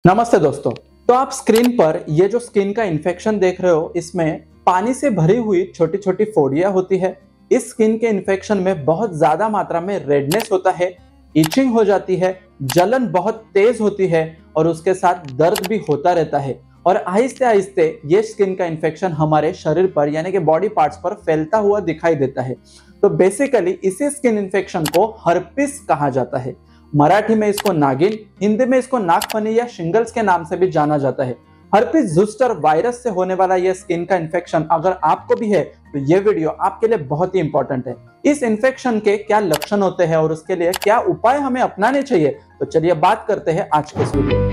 नमस्ते दोस्तों। तो आप स्क्रीन पर ये जो स्किन का इन्फेक्शन देख रहे हो, इसमें पानी से भरी हुई छोटी छोटी फोड़ियां होती है। इस स्किन के इन्फेक्शन में बहुत ज्यादा मात्रा में रेडनेस होता है, इचिंग हो जाती है, जलन बहुत तेज होती है और उसके साथ दर्द भी होता रहता है। और आहिस्ते आहिस्ते ये स्किन का इन्फेक्शन हमारे शरीर पर यानी कि बॉडी पार्ट्स पर फैलता हुआ दिखाई देता है। तो बेसिकली इसी स्किन इन्फेक्शन को हर्पिस कहा जाता है। मराठी में इसको नागिन, हिंदी में इसको नागफनी या शिंगल्स के नाम से भी जाना जाता है। हर्पिस ज़ुस्टर वायरस से होने वाला यह स्किन का इन्फेक्शन अगर आपको भी है तो ये वीडियो आपके लिए बहुत ही इंपॉर्टेंट है। इस इन्फेक्शन के क्या लक्षण होते हैं और उसके लिए क्या उपाय हमें अपनाने चाहिए, तो चलिए बात करते हैं आज के इस वीडियो में।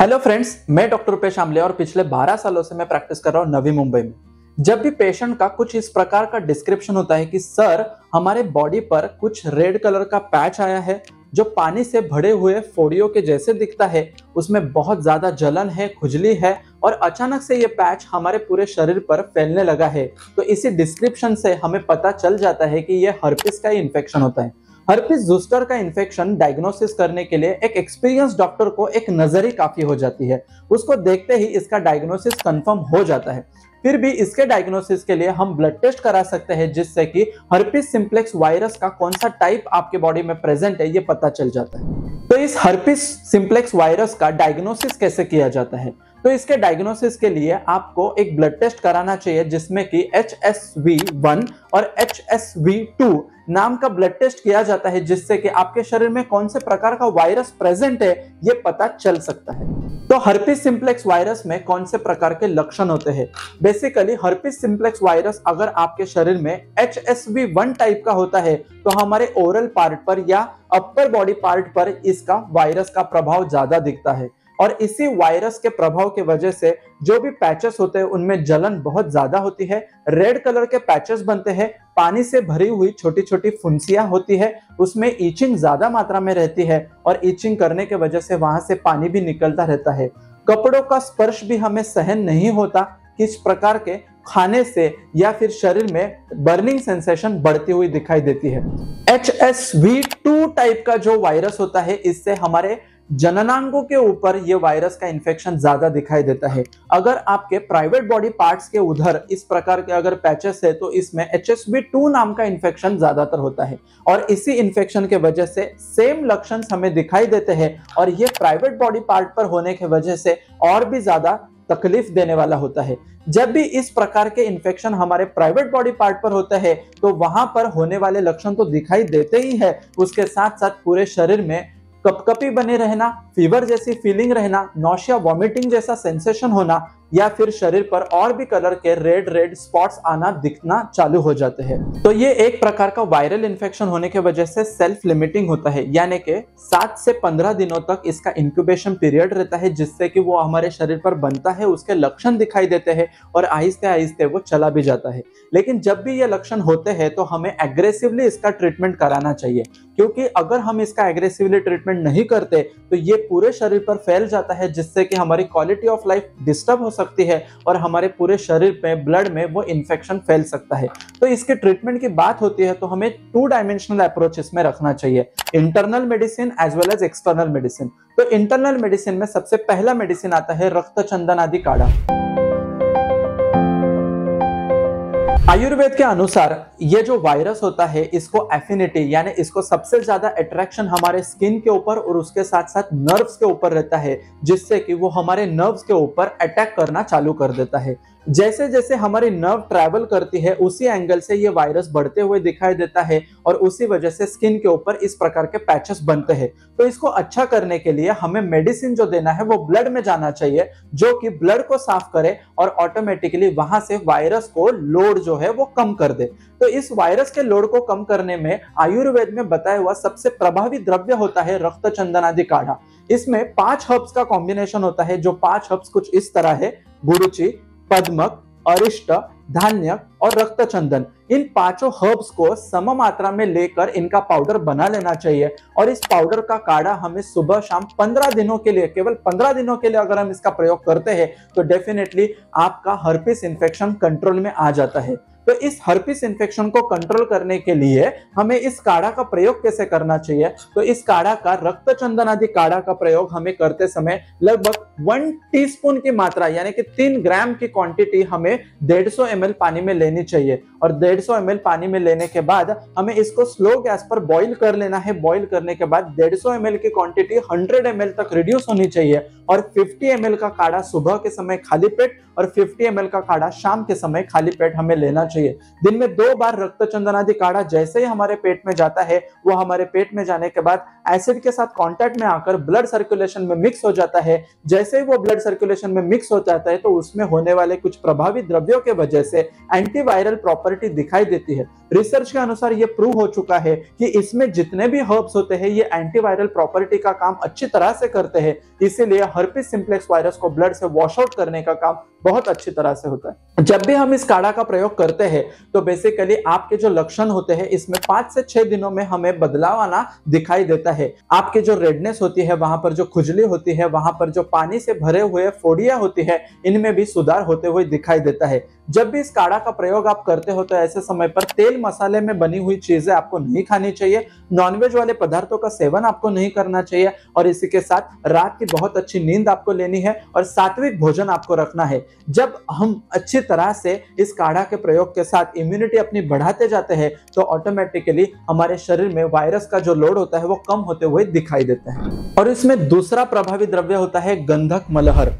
हेलो फ्रेंड्स, मैं डॉक्टर रुपेश आमले और पिछले 12 सालों से मैं प्रैक्टिस कर रहा हूँ नवी मुंबई में। जब भी पेशेंट का कुछ इस प्रकार का डिस्क्रिप्शन होता है कि सर हमारे बॉडी पर कुछ रेड कलर का पैच आया है जो पानी से भरे हुए फोड़ियों के जैसे दिखता है, उसमें बहुत ज्यादा जलन है, खुजली है और अचानक से ये पैच हमारे पूरे शरीर पर फैलने लगा है, तो इसी डिस्क्रिप्शन से हमें पता चल जाता है कि ये हर्पिस का इन्फेक्शन होता है। हर्पिस ज़ुस्टर का इन्फेक्शन डायग्नोसिस करने के लिए एक एक्सपीरियंस डॉक्टर को एक नजर ही काफी हो जाती है। उसको देखते ही इसका डायग्नोसिस कंफर्म हो जाता है। फिर भी इसके डायग्नोसिस के लिए हम ब्लड टेस्ट करा सकते हैं, जिससे कि हर्पिस सिम्प्लेक्स वायरस का कौन सा टाइप आपके बॉडी में प्रेजेंट है ये पता चल जाता है। तो इस हर्पिस सिम्प्लेक्स वायरस का डायग्नोसिस कैसे किया जाता है? तो इसके डायग्नोसिस के लिए आपको एक ब्लड टेस्ट कराना चाहिए जिसमें कि HSV1 और HSV2 नाम का ब्लड टेस्ट किया जाता है, जिससे कि आपके शरीर में कौन से प्रकार का वायरस प्रेजेंट है ये पता चल सकता है। तो हर्पिस सिम्प्लेक्स वायरस में कौन से प्रकार के लक्षण होते हैं? बेसिकली हर्पिस सिम्प्लेक्स वायरस अगर आपके शरीर में HSV1 टाइप का होता है तो हमारे ओरल पार्ट पर या अपर बॉडी पार्ट पर इसका वायरस का प्रभाव ज्यादा दिखता है और इसी वायरस के प्रभाव की वजह से जो भी पैचेस होते हैं उनमें जलन बहुत ज्यादा होती है, रेड कलर के पैचेस बनते हैं, पानी से भरी हुई छोटी छोटी फुंसियां होती है, उसमें ईचिंग ज्यादा मात्रा में रहती है और ईचिंग करने के वजह से वहां से पानी भी निकलता रहता है। कपड़ों का स्पर्श भी हमें सहन नहीं होता, किस प्रकार के खाने से या फिर शरीर में बर्निंग सेंसेशन बढ़ती हुई दिखाई देती है। HSV2 टाइप का जो वायरस होता है इससे हमारे जननांगों के ऊपर यह वायरस का इन्फेक्शन ज्यादा दिखाई देता है। अगर आपके प्राइवेट बॉडी पार्ट्स के उधर इस प्रकार के अगर पैचेस है तो इसमें HSV2 नाम का इन्फेक्शन ज्यादातर होता है और इसी इन्फेक्शन के वजह से सेम लक्षण हमें दिखाई देते हैं और ये प्राइवेट बॉडी पार्ट पर होने की वजह से और भी ज्यादा तकलीफ देने वाला होता है। जब भी इस प्रकार के इन्फेक्शन हमारे प्राइवेट बॉडी पार्ट पर होता है तो वहां पर होने वाले लक्षण तो दिखाई देते ही है, उसके साथ साथ पूरे शरीर में कपकपी बने रहना, फीवर जैसी फीलिंग रहना, नौशिया वॉमिटिंग जैसा सेंसेशन होना या फिर शरीर पर और भी कलर के रेड रेड स्पॉट्स आना दिखना चालू हो जाते हैं। तो ये एक प्रकार का वायरल इन्फेक्शन होने की वजह से सेल्फ लिमिटिंग होता है, यानी कि 7 से 15 दिनों तक इसका इंक्यूबेशन पीरियड रहता है, जिससे कि वो हमारे शरीर पर बनता है, उसके लक्षण दिखाई देते हैं और आहिस्ते आहिस्ते वो चला भी जाता है। लेकिन जब भी ये लक्षण होते हैं तो हमें एग्रेसिवली इसका ट्रीटमेंट कराना चाहिए, क्योंकि अगर हम इसका एग्रेसिवली ट्रीटमेंट नहीं करते तो ये पूरे शरीर पर फैल जाता है, जिससे कि हमारी क्वालिटी ऑफ लाइफ डिस्टर्ब हो सकती है और हमारे पूरे शरीर में ब्लड में वो इन्फेक्शन फैल सकता है। तो इसके ट्रीटमेंट की बात होती है तो हमें 2 डायमेंशनल अप्रोच इसमें रखना चाहिए, internal medicine as well as external medicine. तो इंटरनल मेडिसिन में सबसे पहला मेडिसिन आता है रक्त चंदन आदि काढ़ा। आयुर्वेद के अनुसार ये जो वायरस होता है इसको एफिनिटी यानी इसको सबसे ज्यादा अट्रैक्शन हमारे स्किन के ऊपर और उसके साथ साथ नर्व्स के ऊपर रहता है, जिससे कि वो हमारे नर्व्स के ऊपर अटैक करना चालू कर देता है। जैसे जैसे हमारी नर्व ट्रैवल करती है उसी एंगल से ये वायरस बढ़ते हुए दिखाई देता है और उसी वजह से स्किन के ऊपर इस प्रकार के पैचेस बनते हैं। तो इसको अच्छा करने के लिए हमें मेडिसिन जो देना है वो ब्लड में जाना चाहिए, जो कि ब्लड को साफ करे और ऑटोमेटिकली वहां से वायरस को लोड जो है वो कम कर दे। तो इस वायरस के लोड को कम करने में आयुर्वेद में बताया हुआ सबसे प्रभावी द्रव्य होता है रक्त चंदन आदि काढ़ा। इसमें 5 हर्ब्स का कॉम्बिनेशन होता है, जो 5 हर्ब्स कुछ इस तरह है: गुरुचि, पद्मक, अरिष्ट, धान्य और रक्त चंदन। इन 5 हर्ब्स को सम मात्रा में लेकर इनका पाउडर बना लेना चाहिए और इस पाउडर का काढ़ा हमें सुबह शाम 15 दिनों के लिए, केवल 15 दिनों के लिए अगर हम इसका प्रयोग करते हैं तो डेफिनेटली आपका हर्पिस इन्फेक्शन कंट्रोल में आ जाता है। तो इस हर्पिस इन्फेक्शन को कंट्रोल करने के लिए हमें इस काढ़ा का प्रयोग कैसे करना चाहिए? तो इस काढ़ा का रक्त चंदन आदि काढ़ा का प्रयोग हमें करते समय लगभग 1 टीस्पून की मात्रा यानी कि 3 ग्राम की क्वांटिटी हमें 150 ml पानी में लेनी चाहिए और 150 ml पानी में लेने के बाद हमें इसको स्लो गैस पर बॉईल कर लेना है। बॉईल करने के बाद 150 ml की क्वांटिटी 100 ml तक रिड्यूस होनी चाहिए और 50 ml का काढ़ा सुबह के समय खाली पेट और 50 ml का काढ़ा शाम के समय खाली पेट हमें लेना चाहिए। दिन में 2 बार रक्त चंदन आदि काढ़ा जैसे ही हमारे पेट में जाता है वो हमारे पेट में जाने के बाद एसिड के साथ कांटेक्ट में आकर ब्लड सर्कुलेशन में मिक्स हो जाता है। जैसे ही वो ब्लड सर्कुलेशन में मिक्स हो जाता है तो उसमें होने वाले कुछ प्रभावित द्रव्यों के वजह से एंटीवायरल प्रॉपर्टी दिखाई देती है। रिसर्च के अनुसार ये प्रूव हो चुका है कि इसमें जितने भी हर्ब्स होते हैं ये एंटीवायरल प्रॉपर्टी का काम अच्छी तरह से करते हैं, इसीलिए हर्पिस सिम्प्लेक्स वायरस को ब्लड से वॉश आउट करने का काम बहुत अच्छी तरह से होता है। जब भी हम इस काढ़ा का प्रयोग करते हैं तो बेसिकली आपके जो लक्षण होते हैं इसमें 5 से 6 दिनों में हमें बदलाव आना दिखाई देता है। आपके जो रेडनेस होती है, वहां पर जो खुजली होती है, वहां पर जो पानी से भरे हुए फोड़ियां होती है, इनमें भी सुधार होते हुए दिखाई देता है। जब भी इस काढ़ा का प्रयोग आप करते हो तो ऐसे समय पर तेल मसाले में बनी हुई चीजें आपको नहीं खानी चाहिए, नॉनवेज वाले पदार्थों का सेवन आपको नहीं करना चाहिए और इसी के साथ रात की बहुत अच्छी नींद आपको लेनी है और सात्विक भोजन आपको रखना है। जब हम अच्छी तरह से इस काढ़ा के प्रयोग के साथ इम्यूनिटी अपनी बढ़ाते जाते हैं तो ऑटोमेटिकली हमारे शरीर में वायरस का जो लोड होता है वो कम होते हुए दिखाई देता है। और इसमें दूसरा प्रभावी द्रव्य होता है गंधक मलहर।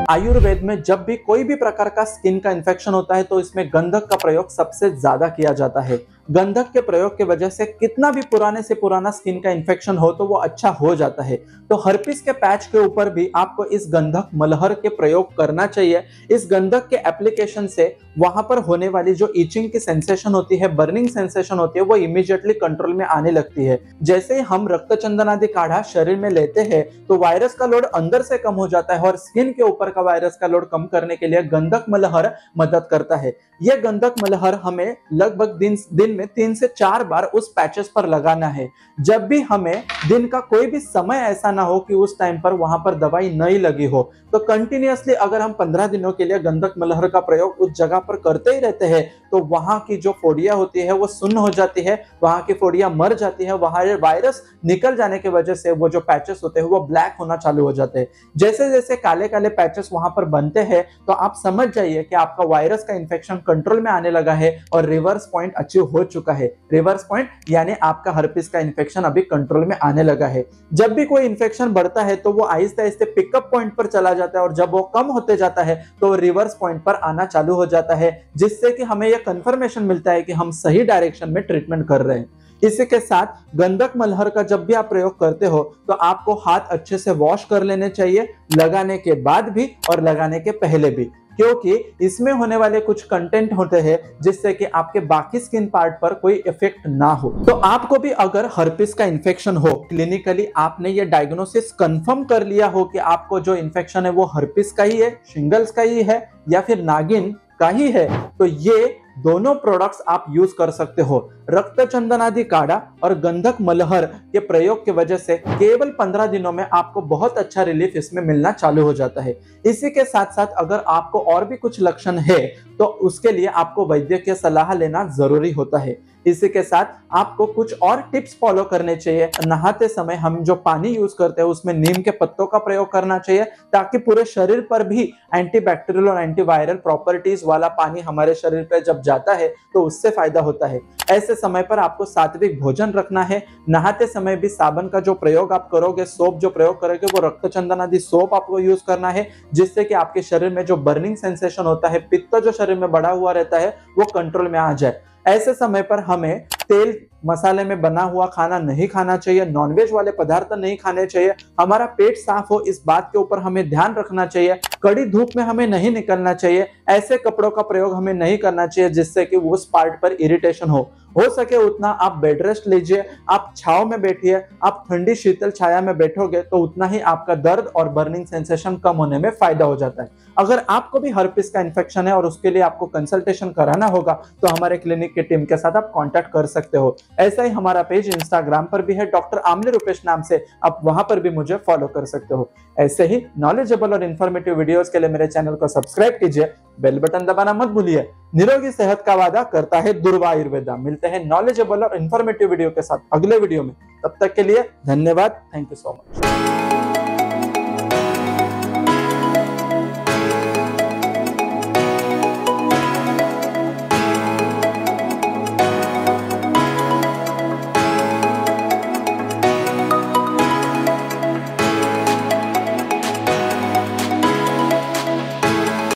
आयुर्वेद में जब भी कोई भी प्रकार का स्किन का इन्फेक्शन होता है तो इसमें गंधक का प्रयोग सबसे ज्यादा किया जाता है। गंधक के प्रयोग के वजह से कितना भी पुराने से पुराना स्किन का इन्फेक्शन हो तो वो अच्छा हो जाता है। तो हर्पिस के पैच के ऊपर भी आपको इस गंधक मलहर के प्रयोग करना चाहिए। इस गंधक के एप्लीकेशन से वहां पर होने वाली जो इचिंग की सेंसेशन होती है, बर्निंग सेंसेशन होती है, वो इमीडिएटली कंट्रोल में आने लगती है। जैसे ही हम रक्त चंदन आदि काढ़ा शरीर में लेते हैं तो वायरस का लोड अंदर से कम हो जाता है और स्किन के ऊपर का वायरस का लोड कम करने के लिए गंधक मलहर मदद करता है। यह गंधक मलहर हमें लगभग दिन में 3 से 4 बार उस पैचेस पर लगाना है। जब भी हमें दिन का कोई भी समय ऐसा ना हो कि उस टाइम पर वहां पर दवाई नहीं लगी हो तो कंटिन्यूअसली अगर हम 15 दिनों के लिए गंधक मलहर का प्रयोग उस जगह पर करते ही रहते हैं तो वहां की जो फोड़ियां होती है वो सुन्न हो जाती है, वहां की फोड़ियां मर जाती है, वहां वायरस निकल जाने की वजह से वो जो पैचेस होते हैं वो ब्लैक होना चालू हो जाते हैं। जैसे जैसे काले काले पैचेस वहां पर बनते हैं तो आप समझ जाइए कि आपका वायरस का इन्फेक्शन कंट्रोल में आने लगा है और रिवर्स पॉइंट अचीव हो चुका है। रिवर्स पॉइंट यानी आपका हर्पिस का इन्फेक्शन अभी कंट्रोल में आने लगा है। जब भी कोई इन्फेक्शन बढ़ता है तो वो आहिस्ते आहिस्ते पिकअप पॉइंट पर चला जाता है और जब वो कम होते जाता है तो रिवर्स पॉइंट पर आना चालू हो जाता है, जिससे कि हमें यह कंफर्मेशन मिलता है कि हम सही डायरेक्शन में ट्रीटमेंट कर रहे हैं। इसी के साथ गंधक मलहर का जब भी आप प्रयोग करते हो तो आपको हाथ अच्छे से वॉश कर लेने चाहिए, लगाने के बाद भी और लगाने के पहले भी, क्योंकि इसमें होने वाले कुछ कंटेंट होते हैं जिससे कि आपके बाकी स्किन पार्ट पर कोई इफेक्ट ना हो। तो आपको भी अगर हर्पिस का इन्फेक्शन हो, क्लिनिकली आपने ये डायग्नोसिस कंफर्म कर लिया हो कि आपको जो इन्फेक्शन है वो हर्पिस का ही है, शिंगल्स का ही है या फिर नागिन का ही है, तो ये दोनों प्रोडक्ट्स आप यूज कर सकते हो। रक्त चंदन आदि काढ़ा और गंधक मलहर के प्रयोग की वजह से केवल 15 दिनों में आपको बहुत अच्छा रिलीफ इसमें मिलना चालू हो जाता है। इसी के साथ साथ अगर आपको और भी कुछ लक्षण है तो उसके लिए आपको वैद्य की सलाह लेना जरूरी होता है। इसी के साथ आपको कुछ और टिप्स फॉलो करने चाहिए। नहाते समय हम जो पानी यूज करते हैं उसमें नीम के पत्तों का प्रयोग करना चाहिए ताकि पूरे शरीर पर भी एंटीबैक्टीरियल और एंटीवायरल प्रॉपर्टीज वाला पानी हमारे शरीर पर जब जाता है तो उससे फायदा होता है। ऐसे समय पर आपको सात्विक भोजन रखना है। नहाते समय भी साबुन का जो प्रयोग आप करोगे, सोप जो प्रयोग करोगे, वो रक्त चंदन आदि सोप आपको यूज करना है, जिससे कि आपके शरीर में जो बर्निंग सेंसेशन होता है, पित्त जो शरीर में बढ़ा हुआ रहता है, वो कंट्रोल में आ जाए। ऐसे समय पर हमें तेल मसाले में बना हुआ खाना नहीं खाना चाहिए, नॉनवेज वाले पदार्थ नहीं खाने चाहिए। हमारा पेट साफ हो इस बात के ऊपर हमें ध्यान रखना चाहिए। कड़ी धूप में हमें नहीं निकलना चाहिए। ऐसे कपड़ों का प्रयोग हमें नहीं करना चाहिए जिससे कि उस पार्ट पर इरिटेशन हो सके उतना आप बेड रेस्ट लीजिए, आप छांव में बैठिए। आप ठंडी शीतल छाया में बैठोगे तो उतना ही आपका दर्द और बर्निंग सेंसेशन कम होने में फायदा हो जाता है। अगर आपको भी हर्पिस का इन्फेक्शन है और उसके लिए आपको कंसल्टेशन कराना होगा तो हमारे क्लिनिक की टीम के साथ आप कांटेक्ट कर सकते हो। ऐसा ही हमारा पेज इंस्टाग्राम पर भी है, डॉक्टर आमले रुपेश नाम से, आप वहां पर भी मुझे फॉलो कर सकते हो। ऐसे ही नॉलेजेबल और इन्फॉर्मेटिव वीडियोस के लिए मेरे चैनल को सब्सक्राइब कीजिए, बेल बटन दबाना मत भूलिए। निरोगी सेहत का वादा करता है दुर्वा आयुर्वेदा। मिलते हैं नॉलेजेबल और इन्फॉर्मेटिव वीडियो के साथ अगले वीडियो में, तब तक के लिए धन्यवाद। Thank you so much.